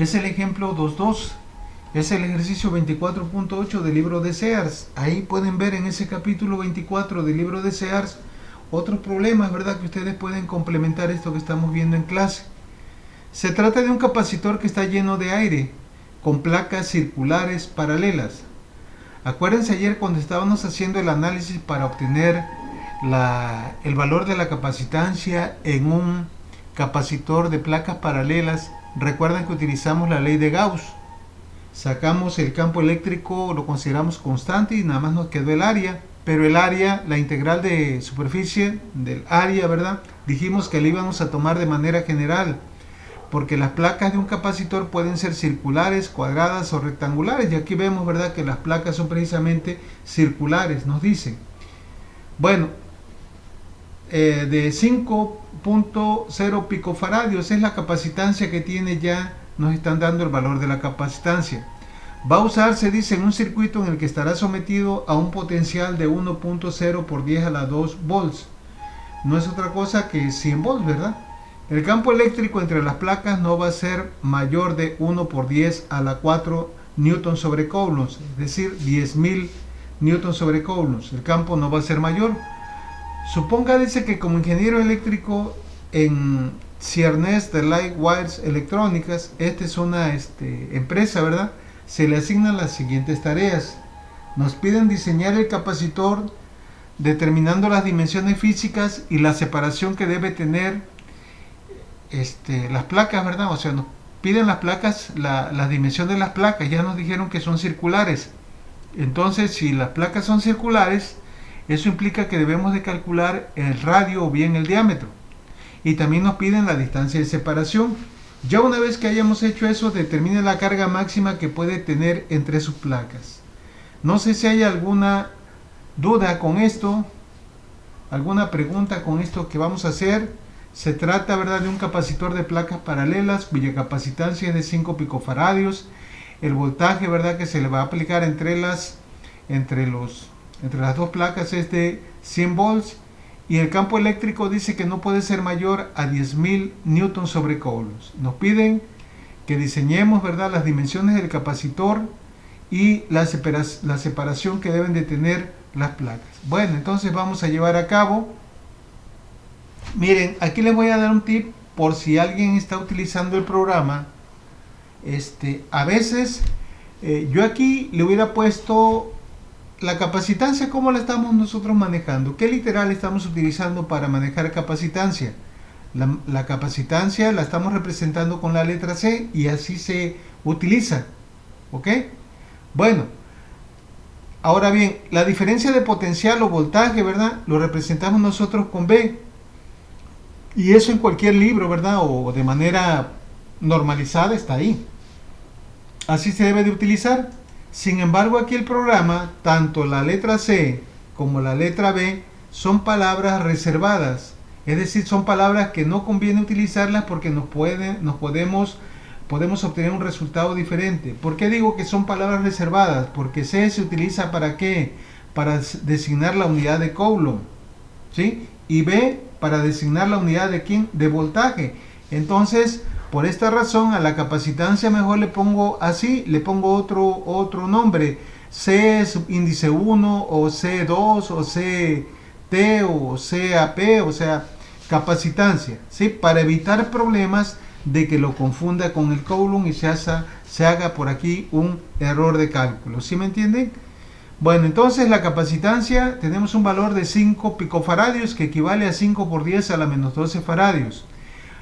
es el ejemplo 2.2. Es el ejercicio 24.8 del libro de Sears. Ahí pueden ver en ese capítulo 24 del libro de Sears otros problemas, ¿verdad? Que ustedes pueden complementar esto que estamos viendo en clase. Se trata de un capacitor que está lleno de aire, con placas circulares paralelas. Acuérdense ayer cuando estábamos haciendo el análisis para obtener el valor de la capacitancia en un capacitor de placas paralelas. Recuerden que utilizamos la ley de Gauss. Sacamos el campo eléctrico, lo consideramos constante y nada más nos quedó el área. Pero el área, la integral de superficie del área, ¿verdad? Dijimos que la íbamos a tomar de manera general, porque las placas de un capacitor pueden ser circulares, cuadradas o rectangulares. Y aquí vemos, ¿verdad?, que las placas son precisamente circulares, nos dicen. Bueno, de 5.0 picofaradios es la capacitancia que tiene ya, nos están dando el valor de la capacitancia. Va a usarse, dice, en un circuito en el que estará sometido a un potencial de 1.0 por 10 a la 2 volts. No es otra cosa que 100 volts, ¿verdad? El campo eléctrico entre las placas no va a ser mayor de 1 por 10 a la 4 newton sobre coulombs, es decir, 10.000 newton sobre coulombs. El campo no va a ser mayor. Suponga, dice, que como ingeniero eléctrico en Ciernes de Light Wires Electrónicas, esta es una empresa, ¿verdad? Se le asignan las siguientes tareas. Nos piden diseñar el capacitor determinando las dimensiones físicas y la separación que debe tener las placas, ¿verdad? O sea, nos piden las placas, la dimensión de las placas. Ya nos dijeron que son circulares. Entonces, si las placas son circulares, eso implica que debemos de calcular el radio o bien el diámetro. Y también nos piden la distancia de separación. Ya una vez que hayamos hecho eso, determine la carga máxima que puede tener entre sus placas. No sé si hay alguna duda con esto, alguna pregunta con esto que vamos a hacer. Se trata, ¿verdad?, de un capacitor de placas paralelas cuya capacitancia es de 5 picofaradios. El voltaje, ¿verdad?, que se le va a aplicar entre las dos placas es de 100 volts. Y el campo eléctrico dice que no puede ser mayor a 10.000 newton sobre coulombs. Nos piden que diseñemos, ¿verdad?, las dimensiones del capacitor y la separación que deben de tener las placas. Bueno, entonces vamos a llevar a cabo. Miren, aquí les voy a dar un tip por si alguien está utilizando el programa. A veces yo aquí le hubiera puesto la capacitancia, ¿cómo la estamos nosotros manejando? ¿Qué literal estamos utilizando para manejar capacitancia? La capacitancia la estamos representando con la letra C y así se utiliza. ¿Ok? Bueno, ahora bien, la diferencia de potencial o voltaje, ¿verdad?, lo representamos nosotros con B. Y eso en cualquier libro, ¿verdad?, o de manera normalizada está ahí. Así se debe de utilizar. Sin embargo, aquí el programa, tanto la letra C como la letra B, son palabras reservadas. Es decir, son palabras que no conviene utilizarlas porque podemos obtener un resultado diferente. ¿Por qué digo que son palabras reservadas? Porque C se utiliza ¿para qué? Para designar la unidad de Coulomb, ¿sí? Y B para designar la unidad de ¿quién? De voltaje. Entonces, por esta razón, a la capacitancia mejor le pongo así, le pongo otro nombre. C índice 1 o C2 o CT o CAP, o sea, capacitancia, ¿sí? Para evitar problemas de que lo confunda con el Coulomb y se haga por aquí un error de cálculo. ¿Sí me entienden? Bueno, entonces la capacitancia tenemos un valor de 5 picofaradios que equivale a 5 por 10 a la menos 12 faradios.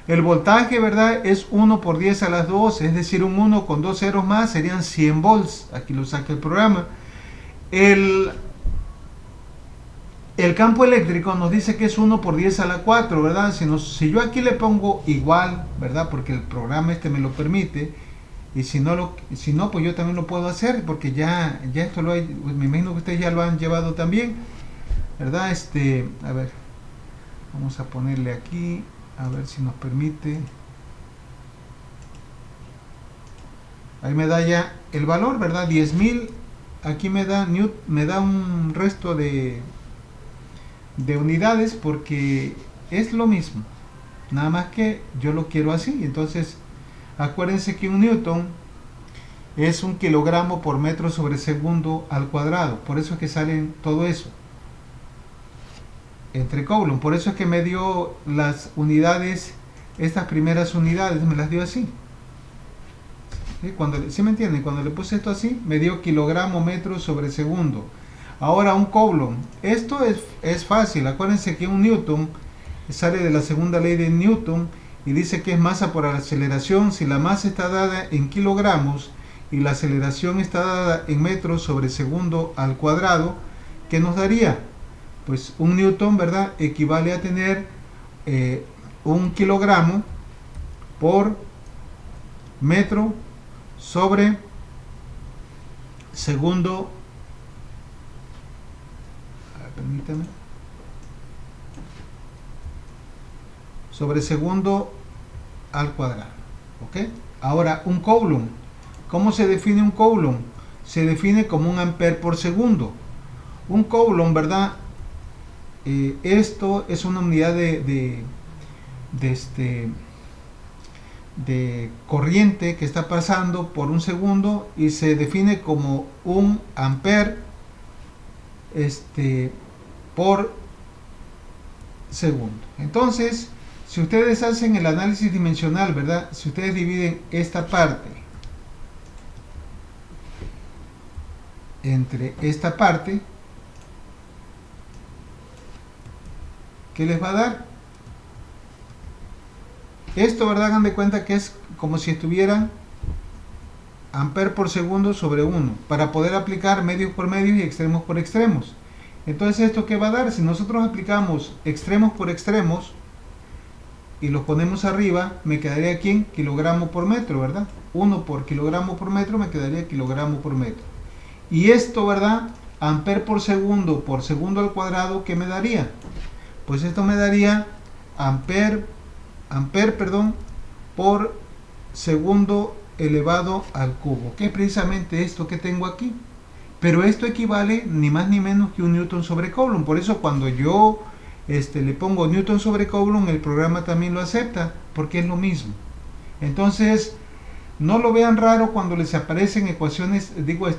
El voltaje, ¿verdad?, es 1 por 10 a las 2, es decir, un 1 con 2 ceros más serían 100 volts. Aquí lo saca el programa. El campo eléctrico nos dice que es 1 por 10 a la 4, ¿verdad? Si yo aquí le pongo igual, ¿verdad?, porque el programa me lo permite, y si no, pues yo también lo puedo hacer, porque ya esto lo hay, pues me imagino que ustedes ya lo han llevado también, ¿verdad? A ver, vamos a ponerle aquí. A ver si nos permite. Ahí me da ya el valor, ¿verdad? 10.000. Aquí me da un resto de unidades porque es lo mismo. Nada más que yo lo quiero así. Entonces Acuérdense que un newton es un kilogramo por metro sobre segundo al cuadrado. Por eso es que salen todo eso entre Coulomb. Por eso es que me dio las unidades, estas primeras unidades, me las dio así. ¿Sí me entienden? Cuando le puse esto así, me dio kilogramo metro sobre segundo. Ahora un Coulomb. Esto es fácil. Acuérdense que un newton sale de la segunda ley de Newton y dice que es masa por aceleración. Si la masa está dada en kilogramos y la aceleración está dada en metros sobre segundo al cuadrado, ¿qué nos daría? Pues un newton, ¿verdad?, equivale a tener un kilogramo por metro sobre segundo. Permítame. Sobre segundo al cuadrado. ¿Ok? Ahora, un Coulomb. ¿Cómo se define un Coulomb? Se define como un ampere por segundo. Un Coulomb, ¿verdad? Esto es una unidad de corriente que está pasando por un segundo y se define como un ampere por segundo. Entonces, si ustedes hacen el análisis dimensional, ¿verdad? Si ustedes dividen esta parte entre esta parte, ¿qué les va a dar? Esto, ¿verdad? Hagan de cuenta que es como si estuviera ampere por segundo sobre 1, para poder aplicar medios por medios y extremos por extremos. Entonces, ¿esto qué va a dar? Si nosotros aplicamos extremos por extremos y los ponemos arriba, me quedaría aquí en kilogramo por metro, ¿verdad? 1 por kilogramo por metro me quedaría kilogramo por metro. Y esto, ¿verdad? Ampere por segundo al cuadrado, ¿qué me daría? Pues esto me daría ampere, por segundo elevado al cubo, que es precisamente esto que tengo aquí. Pero esto equivale ni más ni menos que un newton sobre Coulomb. Por eso cuando yo le pongo newton sobre Coulomb, el programa también lo acepta, porque es lo mismo. Entonces, no lo vean raro cuando les aparecen ecuaciones,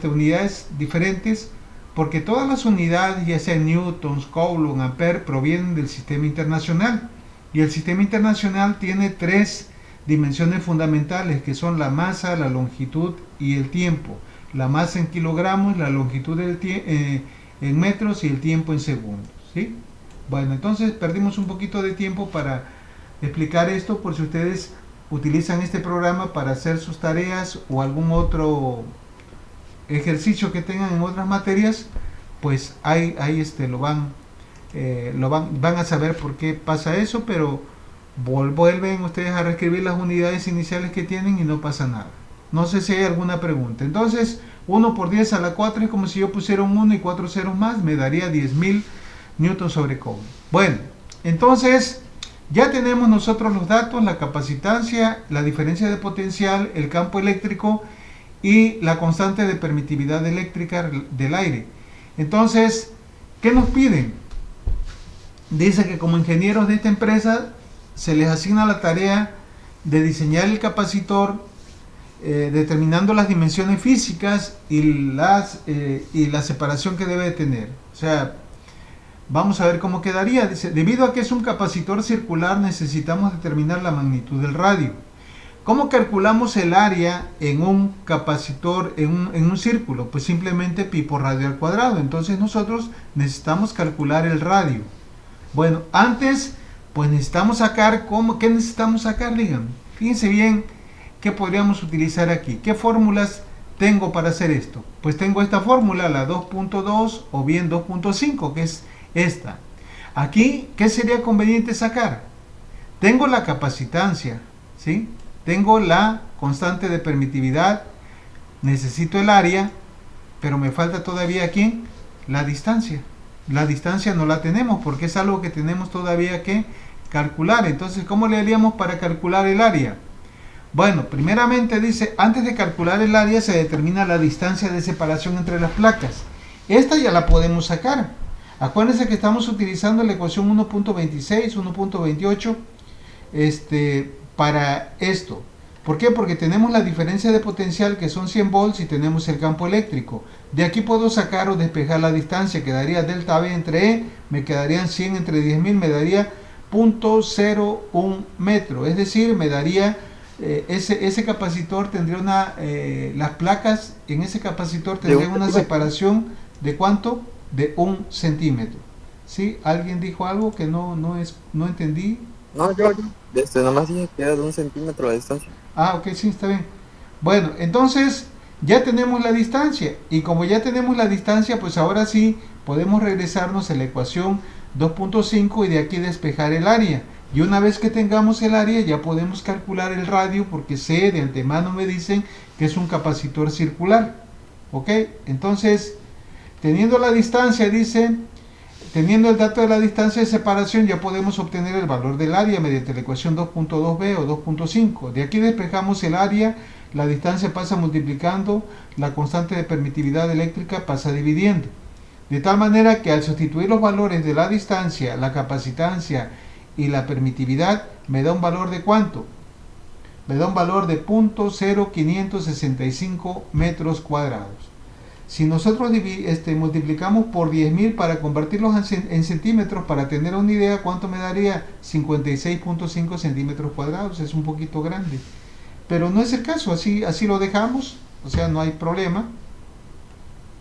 unidades diferentes, porque todas las unidades, ya sean newtons, coulomb, ampere, provienen del sistema internacional. Y el sistema internacional tiene 3 dimensiones fundamentales, que son la masa, la longitud y el tiempo. La masa en kilogramos, la longitud en metros y el tiempo en segundos, ¿sí? Bueno, entonces perdimos un poquito de tiempo para explicar esto, por si ustedes utilizan este programa para hacer sus tareas o algún otro ejercicio que tengan en otras materias, pues ahí van a saber por qué pasa eso, pero vuelven ustedes a reescribir las unidades iniciales que tienen y no pasa nada. No sé si hay alguna pregunta. Entonces, 1 por 10 a la 4 es como si yo pusiera un 1 y 4 ceros más, me daría 10.000 newton sobre Coulomb. Bueno, entonces ya tenemos nosotros los datos, la capacitancia, la diferencia de potencial, el campo eléctrico y la constante de permitividad eléctrica del aire. Entonces, ¿qué nos piden? Dice que como ingenieros de esta empresa se les asigna la tarea de diseñar el capacitor, determinando las dimensiones físicas y la separación que debe tener. O sea, vamos a ver cómo quedaría. Dice, debido a que es un capacitor circular, necesitamos determinar la magnitud del radio. ¿Cómo calculamos el área en un capacitor, en un círculo? Pues simplemente pi por radio al cuadrado. Entonces nosotros necesitamos calcular el radio. Bueno, antes, pues necesitamos sacar, ¿qué necesitamos sacar? Díganme. Fíjense bien qué podríamos utilizar aquí. ¿Qué fórmulas tengo para hacer esto? Pues tengo esta fórmula, la 2.2 o bien 2.5, que es esta. Aquí, ¿qué sería conveniente sacar? Tengo la capacitancia, ¿sí? Tengo la constante de permitividad, necesito el área, pero me falta todavía aquí la distancia. La distancia no la tenemos porque es algo que tenemos todavía que calcular. Entonces, ¿cómo le haríamos para calcular el área? Bueno, primeramente dice, antes de calcular el área se determina la distancia de separación entre las placas. Esta ya la podemos sacar. Acuérdense que estamos utilizando la ecuación 1.26, 1.28 para esto. ¿Por qué? Porque tenemos la diferencia de potencial que son 100 volts y tenemos el campo eléctrico. De aquí puedo sacar o despejar la distancia, quedaría delta V entre E, me quedarían 100 entre 10.000, me daría 0.01 metro, es decir, me daría, ese capacitor tendría las placas en ese capacitor De un tendrían una centímetro. separación de ¿cuánto? De 1 centímetro. ¿Sí? ¿Alguien dijo algo que no entendí? No, yo. Nomás dije que era de 1 centímetro la distancia. Ah, ok, sí, está bien. Bueno, entonces ya tenemos la distancia y como ya tenemos la distancia, pues ahora sí podemos regresarnos a la ecuación 2.5 y de aquí despejar el área. Y una vez que tengamos el área ya podemos calcular el radio porque sé de antemano me dicen que es un capacitor circular. ¿Ok? Entonces, teniendo la distancia, dice, teniendo el dato de la distancia de separación ya podemos obtener el valor del área mediante la ecuación 2.2b o 2.5. De aquí despejamos el área, la distancia pasa multiplicando, la constante de permitividad eléctrica pasa dividiendo. De tal manera que al sustituir los valores de la distancia, la capacitancia y la permitividad, me da un valor de ¿cuánto? Me da un valor de 0.0565 metros cuadrados. Si nosotros multiplicamos por 10.000 para convertirlos en centímetros, para tener una idea, ¿cuánto me daría? 56.5 centímetros cuadrados, es un poquito grande. Pero no es el caso, así lo dejamos, o sea, no hay problema.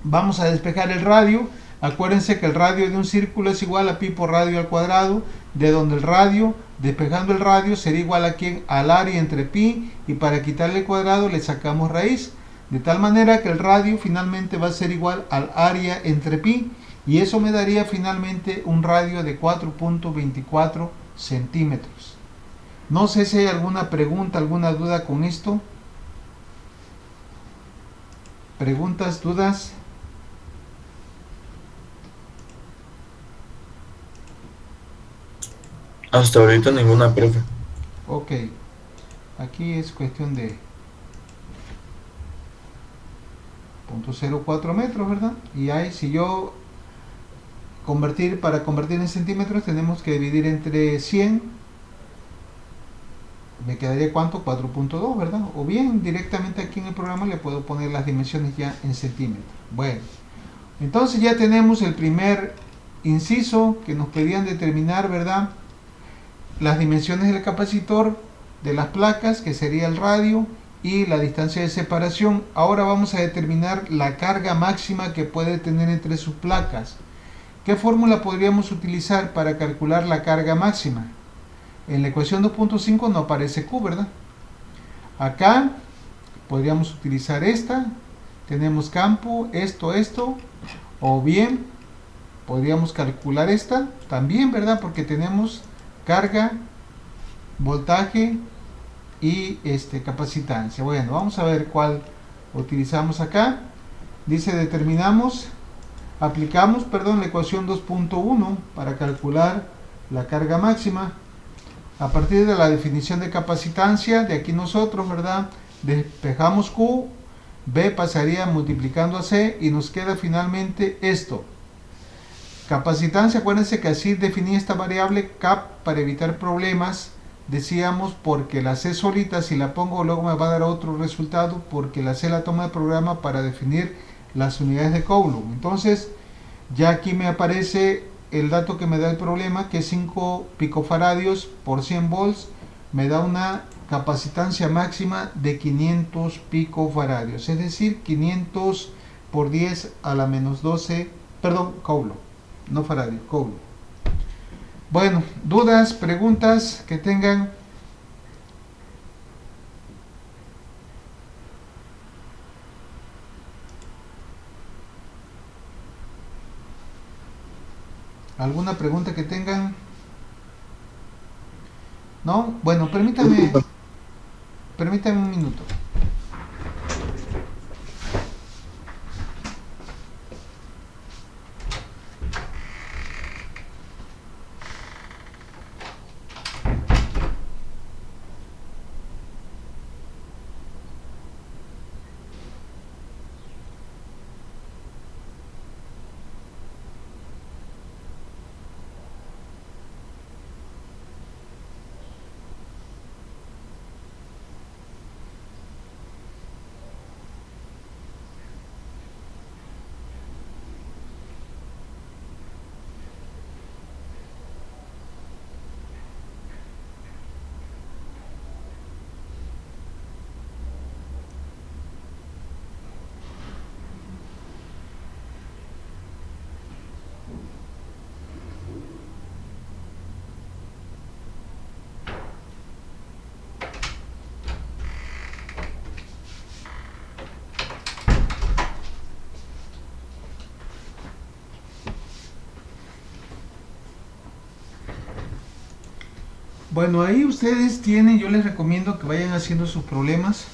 Vamos a despejar el radio. Acuérdense que el radio de un círculo es igual a pi por radio al cuadrado, de donde el radio, despejando el radio, sería igual a ¿quién? Al área entre pi, y para quitarle el cuadrado le sacamos raíz. De tal manera que el radio finalmente va a ser igual al área entre pi, y eso me daría finalmente un radio de 4.24 centímetros. No sé si hay alguna pregunta, alguna duda con esto. ¿Preguntas, dudas? Hasta ahorita ninguna, profe. Ok, aquí es cuestión de 0.04 metros, ¿verdad? Y ahí, si yo para convertir en centímetros, tenemos que dividir entre 100. Me quedaría ¿cuánto? 4.2, ¿verdad? O bien directamente aquí en el programa le puedo poner las dimensiones ya en centímetros. Bueno, entonces ya tenemos el primer inciso que nos pedían determinar, ¿verdad? Las dimensiones del capacitor de las placas, que sería el radio, y la distancia de separación. Ahora vamos a determinar la carga máxima que puede tener entre sus placas. ¿Qué fórmula podríamos utilizar para calcular la carga máxima? En la ecuación 2.5 no aparece Q, ¿verdad? Acá podríamos utilizar esta. Tenemos campo, esto, o bien podríamos calcular esta también, ¿verdad? Porque tenemos carga, voltaje y capacitancia. Bueno, vamos a ver cuál utilizamos acá. Dice aplicamos la ecuación 2.1 para calcular la carga máxima. A partir de la definición de capacitancia, de aquí nosotros, ¿verdad? Despejamos Q, B pasaría multiplicando a C y nos queda finalmente esto. Capacitancia, acuérdense que así definí esta variable cap para evitar problemas. Decíamos porque la C solita, si la pongo luego me va a dar otro resultado, porque la C la toma de programa para definir las unidades de Coulomb. Entonces ya aquí me aparece el dato que me da el problema, que es 5 picofaradios por 100 volts, me da una capacitancia máxima de 500 picofaradios, es decir, 500 por 10 a la menos 12, perdón, Coulomb, no faradio, Coulomb. Bueno, dudas, preguntas que tengan. ¿Alguna pregunta que tengan? ¿No? Bueno, permítame un minuto. Bueno, ahí ustedes tienen, yo les recomiendo que vayan haciendo sus problemas,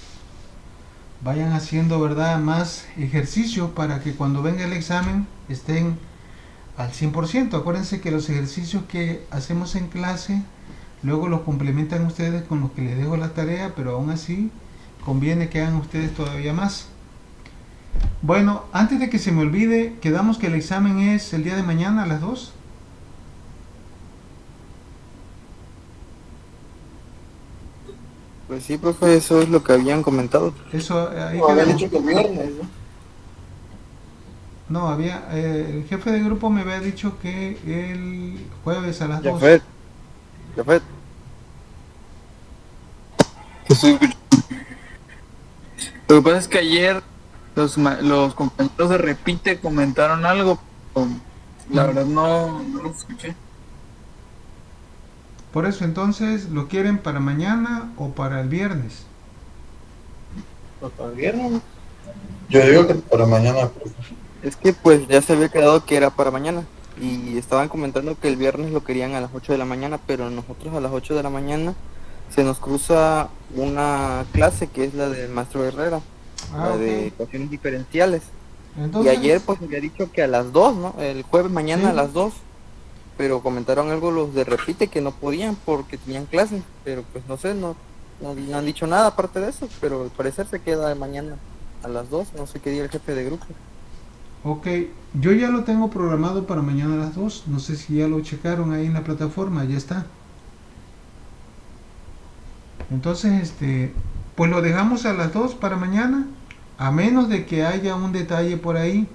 vayan haciendo, ¿verdad?, más ejercicio para que cuando venga el examen estén al 100%. Acuérdense que los ejercicios que hacemos en clase, luego los complementan ustedes con los que les dejo la tarea, pero aún así conviene que hagan ustedes todavía más. Bueno, antes de que se me olvide, quedamos que el examen es el día de mañana a las 2. Pues sí, profe, eso es lo que habían comentado. Eso, ahí No, habían quedamos. dicho que el viernes, ¿no? No, había, el jefe de grupo me había dicho que el jueves a las 2. Jafet, Jafet. Lo que pasa es que ayer los compañeros de Repite comentaron algo, pero la verdad no lo escuché. Por eso entonces, ¿lo quieren para mañana o para el viernes? Pues para el viernes. Yo digo que para mañana, profe. Es que pues ya se había quedado que era para mañana. Y estaban comentando que el viernes lo querían a las 8 de la mañana, pero nosotros a las 8 de la mañana se nos cruza una clase que es la del maestro Herrera, Ah, la de ok. ecuaciones diferenciales. Y Entonces, ayer pues había dicho que a las 2, ¿no? El jueves mañana Sí. a las 2. Pero comentaron algo los de Repite que no podían porque tenían clases. Pero pues no sé, no han dicho nada aparte de eso. Pero al parecer se queda mañana a las 2. No sé qué día el jefe de grupo. ok, yo ya lo tengo programado para mañana a las 2. No sé si ya lo checaron ahí en la plataforma, ya está. Entonces, pues lo dejamos a las 2 para mañana, a menos de que haya un detalle por ahí.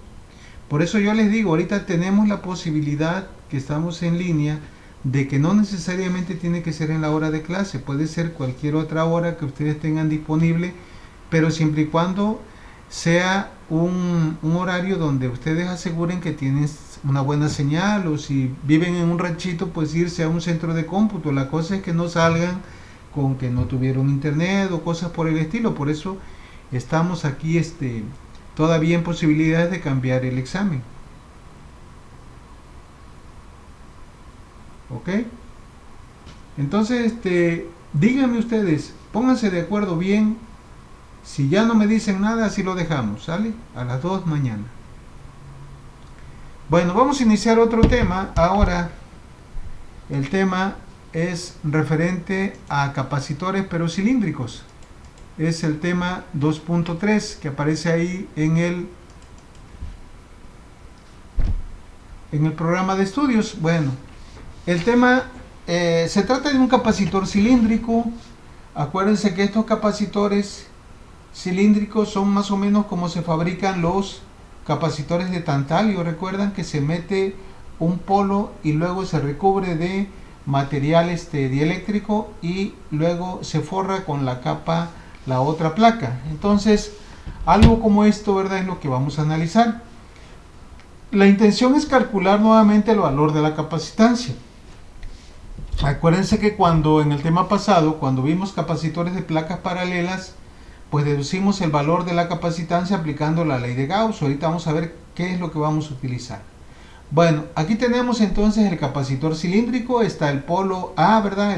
Por eso yo les digo, ahorita tenemos la posibilidad que estamos en línea de que no necesariamente tiene que ser en la hora de clase, puede ser cualquier otra hora que ustedes tengan disponible, pero siempre y cuando sea un horario donde ustedes aseguren que tienen una buena señal, o si viven en un ranchito, pues irse a un centro de cómputo. La cosa es que no salgan con que no tuvieron internet o cosas por el estilo. Por eso estamos aquí todavía en posibilidades de cambiar el examen. ¿Ok? Entonces, díganme ustedes, pónganse de acuerdo bien. Si ya no me dicen nada, así lo dejamos, ¿sale? A las 2 mañana. Bueno, vamos a iniciar otro tema. Ahora, el tema es referente a capacitores pero cilíndricos. Es el tema 2.3 que aparece ahí en el programa de estudios. Bueno, el tema se trata de un capacitor cilíndrico. Acuérdense que estos capacitores cilíndricos son más o menos como se fabrican los capacitores de tantalio. Recuerdan que se mete un polo y luego se recubre de material dieléctrico y luego se forra con la capa la otra placa. Entonces, algo como esto, ¿verdad?, es lo que vamos a analizar. La intención es calcular nuevamente el valor de la capacitancia. Acuérdense que cuando en el tema pasado, cuando vimos capacitores de placas paralelas, pues deducimos el valor de la capacitancia aplicando la ley de Gauss. Ahorita vamos a ver qué es lo que vamos a utilizar. Bueno, aquí tenemos entonces el capacitor cilíndrico. Está el polo A, ¿verdad?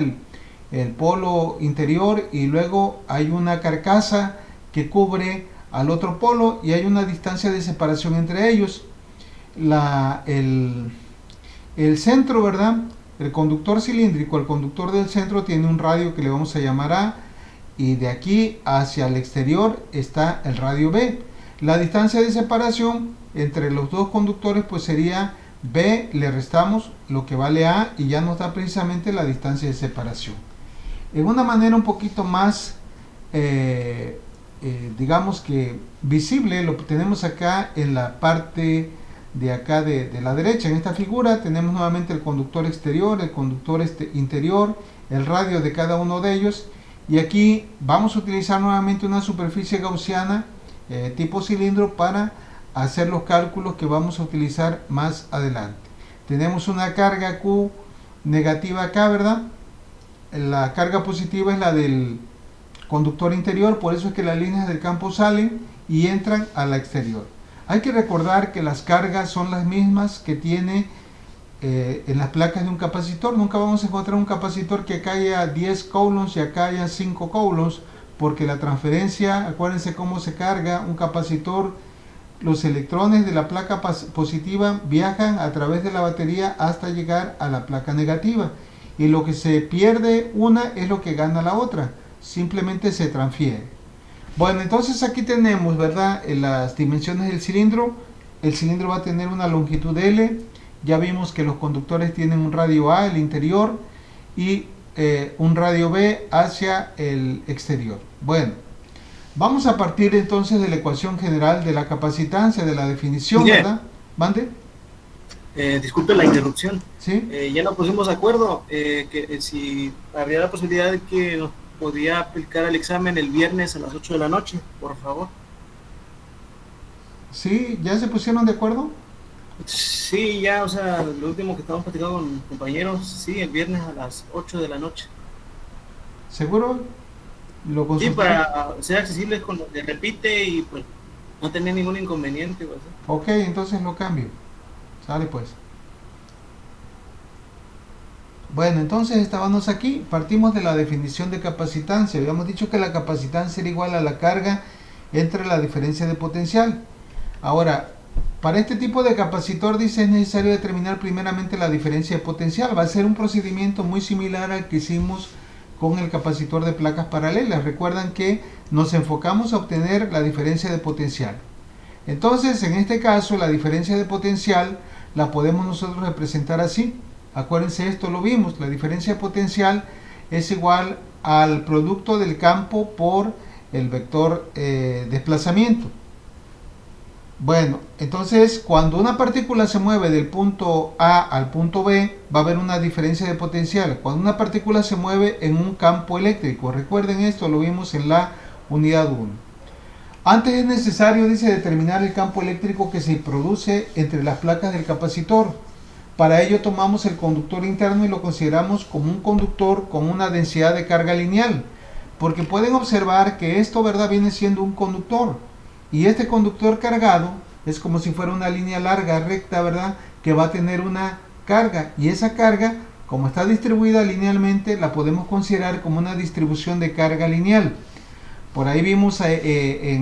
El polo interior, y luego hay una carcasa que cubre al otro polo y hay una distancia de separación entre ellos. El centro, ¿verdad? El conductor cilíndrico, el conductor del centro tiene un radio que le vamos a llamar A, y de aquí hacia el exterior está el radio B. La distancia de separación entre los dos conductores pues sería B, le restamos lo que vale A y ya nos da precisamente la distancia de separación. En una manera un poquito más digamos que visible, lo que tenemos acá en la parte de acá de la derecha. En esta figura tenemos nuevamente el conductor exterior, el conductor interior, el radio de cada uno de ellos, y aquí vamos a utilizar nuevamente una superficie gaussiana tipo cilindro para hacer los cálculos que vamos a utilizar más adelante. Tenemos una carga Q negativa acá, ¿verdad? La carga positiva es la del conductor interior, por eso es que las líneas del campo salen y entran a la exterior. Hay que recordar que las cargas son las mismas que tiene en las placas de un capacitor. Nunca vamos a encontrar un capacitor que acá haya 10 coulombs y acá haya 5 coulombs, porque la transferencia, acuérdense cómo se carga un capacitor. Los electrones de la placa positiva viajan a través de la batería hasta llegar a la placa negativa, y lo que se pierde una es lo que gana la otra, simplemente se transfiere. Bueno, entonces aquí tenemos, ¿verdad?, las dimensiones del cilindro. El cilindro va a tener una longitud L. Ya vimos que los conductores tienen un radio A, el interior, y un radio B hacia el exterior. Bueno, vamos a partir entonces de la ecuación general de la capacitancia, de la definición, Miguel, ¿verdad? ¿Mande? disculpe la interrupción. ¿Sí? Ya nos pusimos de acuerdo que si habría la posibilidad de que nos podía aplicar el examen el viernes a las 8 de la noche, por favor. ¿Sí? ¿Ya se pusieron de acuerdo? Sí, ya, o sea, lo último que estamos platicando con compañeros, sí, el viernes a las 8 de la noche. ¿Seguro? ¿Lo Sí, consultaron? para ser accesibles con lo que repite y pues no tener ningún inconveniente. Pues. Ok, entonces lo cambio. Sale pues. Bueno, entonces estábamos aquí, partimos de la definición de capacitancia. Habíamos dicho que la capacitancia era igual a la carga entre la diferencia de potencial. Ahora, para este tipo de capacitor, dice, es necesario determinar primeramente la diferencia de potencial. Va a ser un procedimiento muy similar al que hicimos con el capacitor de placas paralelas. Recuerdan que nos enfocamos a obtener la diferencia de potencial. Entonces, en este caso, la diferencia de potencial la podemos nosotros representar así. Acuérdense, esto lo vimos, la diferencia de potencial es igual al producto del campo por el vector desplazamiento. Bueno, entonces cuando una partícula se mueve del punto A al punto B, va a haber una diferencia de potencial. Cuando una partícula se mueve en un campo eléctrico, recuerden esto, lo vimos en la unidad 1. Antes es necesario, dice, determinar el campo eléctrico que se produce entre las placas del capacitor. Para ello tomamos el conductor interno y lo consideramos como un conductor con una densidad de carga lineal, porque pueden observar que esto, ¿verdad?, viene siendo un conductor, y este conductor cargado es como si fuera una línea larga, recta, ¿verdad?, que va a tener una carga, y esa carga, como está distribuida linealmente, la podemos considerar como una distribución de carga lineal. Por ahí vimos hace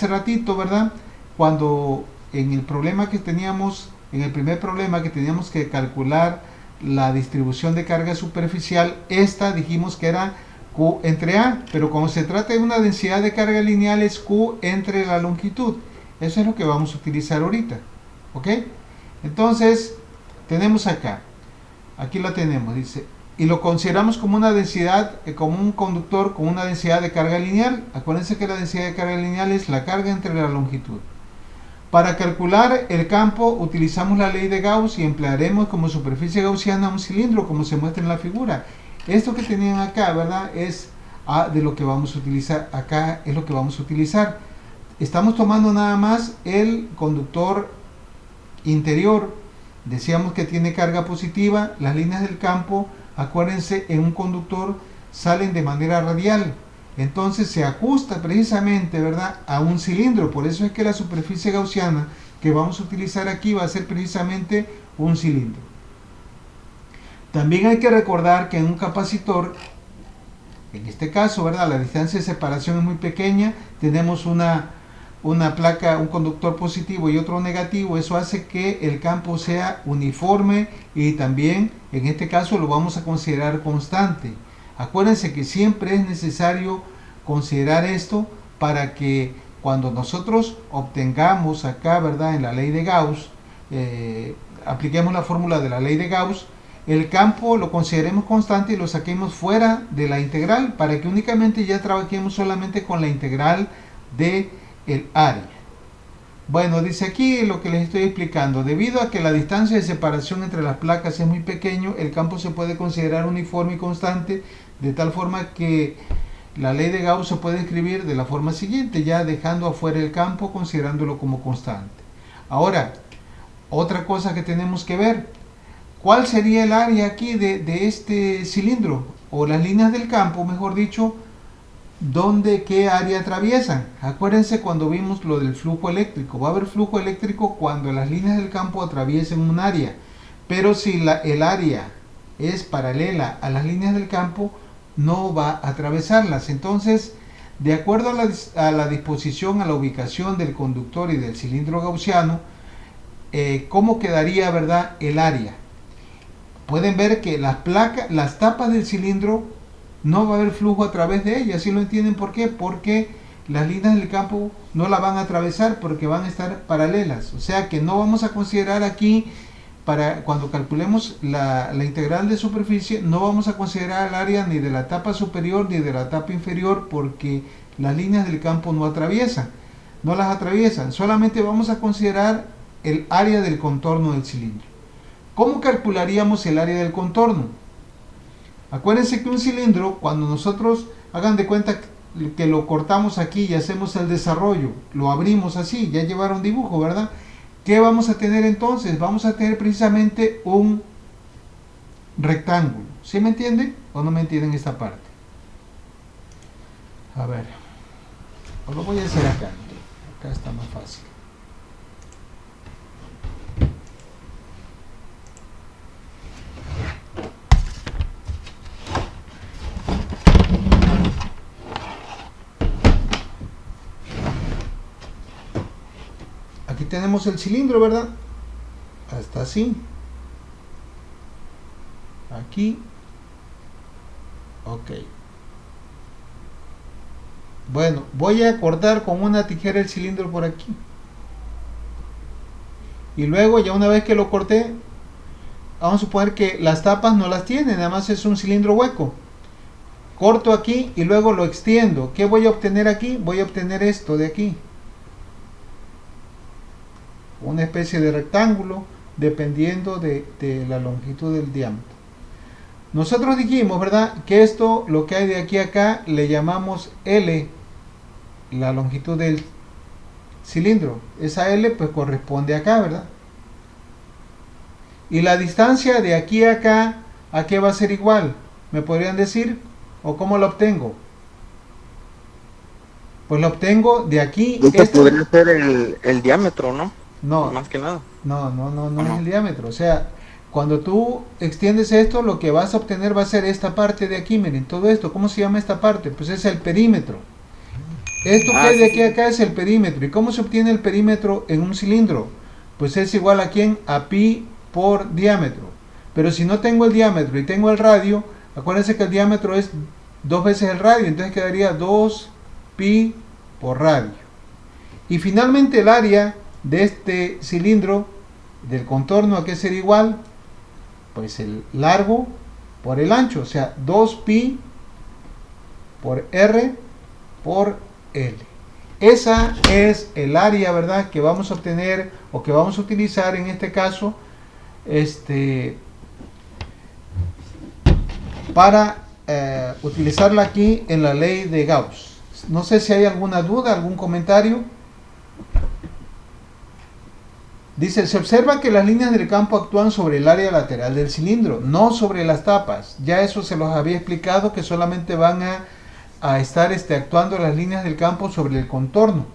ratito, ¿verdad?, cuando en el problema que teníamos, en el primer problema que teníamos que calcular la distribución de carga superficial, esta dijimos que era Q entre A, pero cuando se trata de una densidad de carga lineal es Q entre la longitud. Eso es lo que vamos a utilizar ahorita, ¿ok? Entonces, tenemos acá, aquí la tenemos, dice, y lo consideramos como una densidad, como un conductor con una densidad de carga lineal. Acuérdense que la densidad de carga lineal es la carga entre la longitud. Para calcular el campo utilizamos la ley de Gauss y emplearemos como superficie gaussiana un cilindro, como se muestra en la figura. Esto que tenían acá, ¿verdad?, es de lo que vamos a utilizar. Acá es lo que vamos a utilizar. Estamos tomando nada más el conductor interior. Decíamos que tiene carga positiva. Las líneas del campo, acuérdense, en un conductor salen de manera radial. Entonces se ajusta precisamente, ¿verdad?, a un cilindro. Por eso es que la superficie gaussiana que vamos a utilizar aquí va a ser precisamente un cilindro. También hay que recordar que en un capacitor, en este caso, ¿verdad?, la distancia de separación es muy pequeña. Tenemos una placa, un conductor positivo y otro negativo. Eso hace que el campo sea uniforme y también, en este caso, lo vamos a considerar constante. Acuérdense que siempre es necesario considerar esto para que cuando nosotros obtengamos acá, ¿verdad?, en la ley de Gauss, apliquemos la fórmula de la ley de Gauss, el campo lo consideremos constante y lo saquemos fuera de la integral para que únicamente ya trabajemos solamente con la integral de el área. Bueno, dice aquí lo que les estoy explicando. Debido a que la distancia de separación entre las placas es muy pequeño, el campo se puede considerar uniforme y constante, de tal forma que la ley de Gauss se puede escribir de la forma siguiente, ya dejando afuera el campo, considerándolo como constante. Ahora, otra cosa que tenemos que ver, ¿cuál sería el área aquí de este cilindro? O las líneas del campo, mejor dicho, qué área atraviesan. Acuérdense cuando vimos lo del flujo eléctrico. Va a haber flujo eléctrico cuando las líneas del campo atraviesen un área. Pero si el área es paralela a las líneas del campo, no va a atravesarlas. Entonces, de acuerdo a la disposición, a la ubicación del conductor y del cilindro gaussiano, ¿cómo quedaría, verdad, el área? Pueden ver que las tapas del cilindro no va a haber flujo a través de ellas. ¿Sí lo entienden por qué? Porque las líneas del campo no la van a atravesar porque van a estar paralelas. O sea que no vamos a considerar aquí, cuando calculemos la integral de superficie, no vamos a considerar el área ni de la tapa superior ni de la tapa inferior porque las líneas del campo no las atraviesan. Solamente vamos a considerar el área del contorno del cilindro. ¿Cómo calcularíamos el área del contorno? Acuérdense que un cilindro, cuando nosotros hagan de cuenta que lo cortamos aquí y hacemos el desarrollo, lo abrimos así, ya llevaron dibujo, ¿verdad? ¿Qué vamos a tener entonces? Vamos a tener precisamente un rectángulo. ¿Sí me entienden o no me entienden esta parte? A ver, pues lo voy a hacer acá. Acá está más fácil. Aquí tenemos el cilindro, ¿verdad? Hasta así. Aquí. Ok. Bueno, voy a cortar con una tijera el cilindro por aquí. Y luego, ya una vez que lo corté, vamos a suponer que las tapas no las tiene, nada más es un cilindro hueco. Corto aquí y luego lo extiendo. ¿Qué voy a obtener aquí? Voy a obtener esto de aquí. Una especie de rectángulo dependiendo de la longitud del diámetro. Nosotros dijimos, ¿verdad?, que esto, lo que hay de aquí a acá, le llamamos L, la longitud del cilindro. Esa L pues corresponde acá, ¿verdad? Y la distancia de aquí a acá, ¿a qué va a ser igual? ¿Me podrían decir? ¿O cómo la obtengo? Pues la obtengo de aquí. Podría ser el diámetro, ¿no? No, más que nada. No es el diámetro. O sea, cuando tú extiendes esto, lo que vas a obtener va a ser esta parte de aquí. Miren, todo esto, ¿cómo se llama esta parte? Pues es el perímetro. Esto que hay de aquí a acá es el perímetro. ¿Y cómo se obtiene el perímetro en un cilindro? Pues es igual a ¿quién? A pi por diámetro. Pero si no tengo el diámetro y tengo el radio, acuérdense que el diámetro es 2 veces el radio. Entonces quedaría 2 pi por radio. Y finalmente el área de este cilindro, del contorno, ¿a qué sería igual? Pues el largo por el ancho, o sea, 2pi por r por l. Esa es el área, ¿verdad?, que vamos a obtener o que vamos a utilizar en este caso para utilizarla aquí en la ley de Gauss. No sé si hay alguna duda, algún comentario. Dice, se observa que las líneas del campo actúan sobre el área lateral del cilindro, no sobre las tapas. Ya eso se los había explicado, que solamente van a estar actuando las líneas del campo sobre el contorno,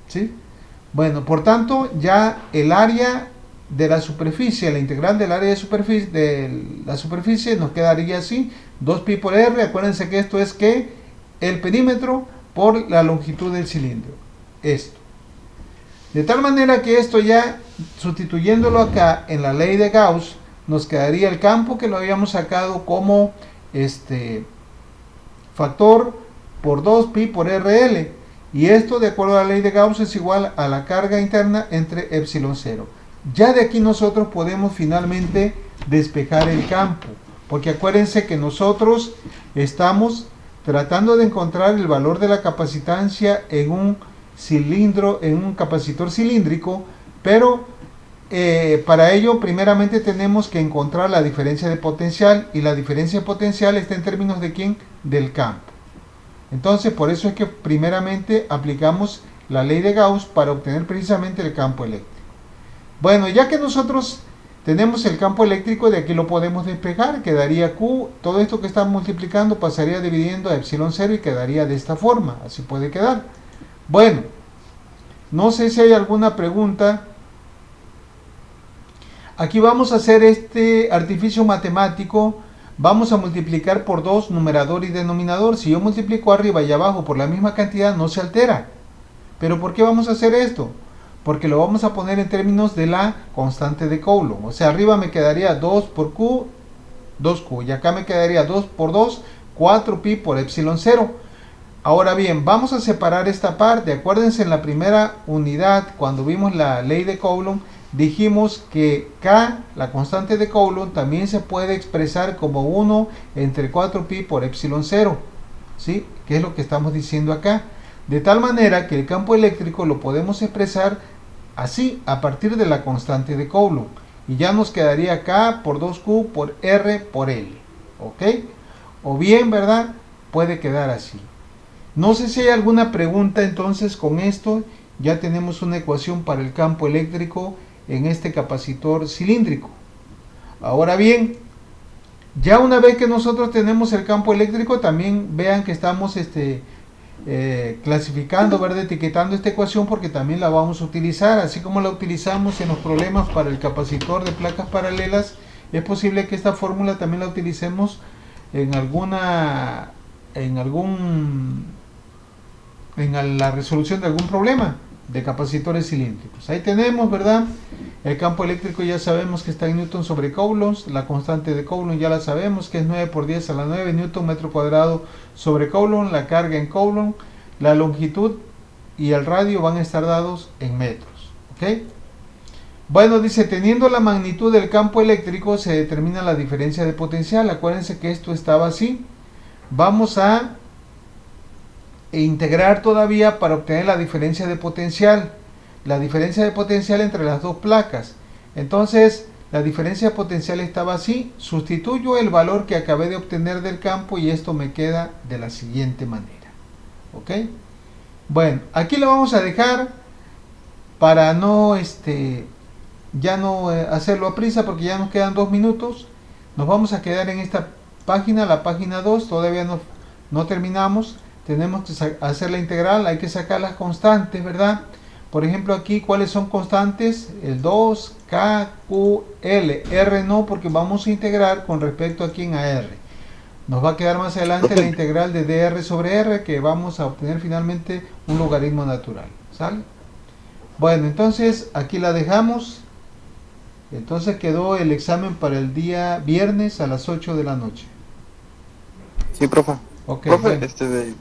¿sí? Bueno, por tanto, ya el área de la superficie, la integral del área de la superficie nos quedaría así, 2pi por r. Acuérdense que esto es que el perímetro por la longitud del cilindro. Esto. De tal manera que esto ya, sustituyéndolo acá en la ley de Gauss, nos quedaría el campo que lo habíamos sacado como factor por 2pi por rl. Y esto, de acuerdo a la ley de Gauss, es igual a la carga interna entre epsilon 0. Ya de aquí nosotros podemos finalmente despejar el campo. Porque acuérdense que nosotros estamos tratando de encontrar el valor de la capacitancia en un cilindro, en un capacitor cilíndrico, pero para ello primeramente tenemos que encontrar la diferencia de potencial, y la diferencia de potencial está en términos de ¿quién? Del campo. Entonces, por eso es que primeramente aplicamos la ley de Gauss para obtener precisamente el campo eléctrico. Bueno, ya que nosotros tenemos el campo eléctrico, de aquí lo podemos despejar, quedaría Q, todo esto que está multiplicando pasaría dividiendo a epsilon 0 y quedaría de esta forma, así puede quedar. Bueno, no sé si hay alguna pregunta. Aquí vamos a hacer este artificio matemático, vamos a multiplicar por 2 numerador y denominador. Si yo multiplico arriba y abajo por la misma cantidad no se altera. ¿Pero por qué vamos a hacer esto? Porque lo vamos a poner en términos de la constante de Coulomb. O sea, arriba me quedaría 2 por Q, 2Q. Y acá me quedaría 2 por 2, 4pi por epsilon 0. Ahora bien, vamos a separar esta parte. Acuérdense, en la primera unidad, cuando vimos la ley de Coulomb, dijimos que K, la constante de Coulomb, también se puede expresar como 1 entre 4pi por epsilon 0. ¿Sí? ¿Qué es lo que estamos diciendo acá? De tal manera que el campo eléctrico lo podemos expresar así, a partir de la constante de Coulomb. Y ya nos quedaría K por 2Q por R por L. ¿Ok? O bien, ¿verdad? Puede quedar así. No sé si hay alguna pregunta entonces con esto. Ya tenemos una ecuación para el campo eléctrico en este capacitor cilíndrico. Ahora bien, ya una vez que nosotros tenemos el campo eléctrico, también vean que estamos clasificando, ¿verdad? Etiquetando esta ecuación, porque también la vamos a utilizar, así como la utilizamos en los problemas para el capacitor de placas paralelas. Es posible que esta fórmula también la utilicemos en la resolución de algún problema de capacitores cilíndricos. Ahí tenemos, ¿verdad? El campo eléctrico ya sabemos que está en Newton sobre Coulomb. La constante de Coulomb ya la sabemos, que es 9 por 10 a la 9 Newton metro cuadrado sobre Coulomb. La carga en Coulomb, la longitud y el radio van a estar dados en metros. ¿Ok? Bueno, dice, teniendo la magnitud del campo eléctrico se determina la diferencia de potencial. Acuérdense que esto estaba así. Vamos a integrar todavía para obtener la diferencia de potencial. La diferencia de potencial entre las dos placas. Entonces, la diferencia de potencial estaba así. Sustituyo el valor que acabé de obtener del campo y esto me queda de la siguiente manera. ¿Ok? Bueno, aquí lo vamos a dejar para no ya no hacerlo a prisa, porque ya nos quedan 2 minutos. Nos vamos a quedar en esta página, la página 2. Todavía no terminamos. Tenemos que hacer la integral. Hay que sacar las constantes, ¿verdad? Por ejemplo, aquí, ¿cuáles son constantes? El 2, K, Q, L. R no, porque vamos a integrar con respecto aquí en a R. Nos va a quedar más adelante la integral de dr sobre R, que vamos a obtener finalmente un logaritmo natural. ¿Sale? Bueno, entonces aquí la dejamos. Entonces quedó el examen para el día viernes a las 8 de la noche. Sí, profe. Ok, Profe, bueno.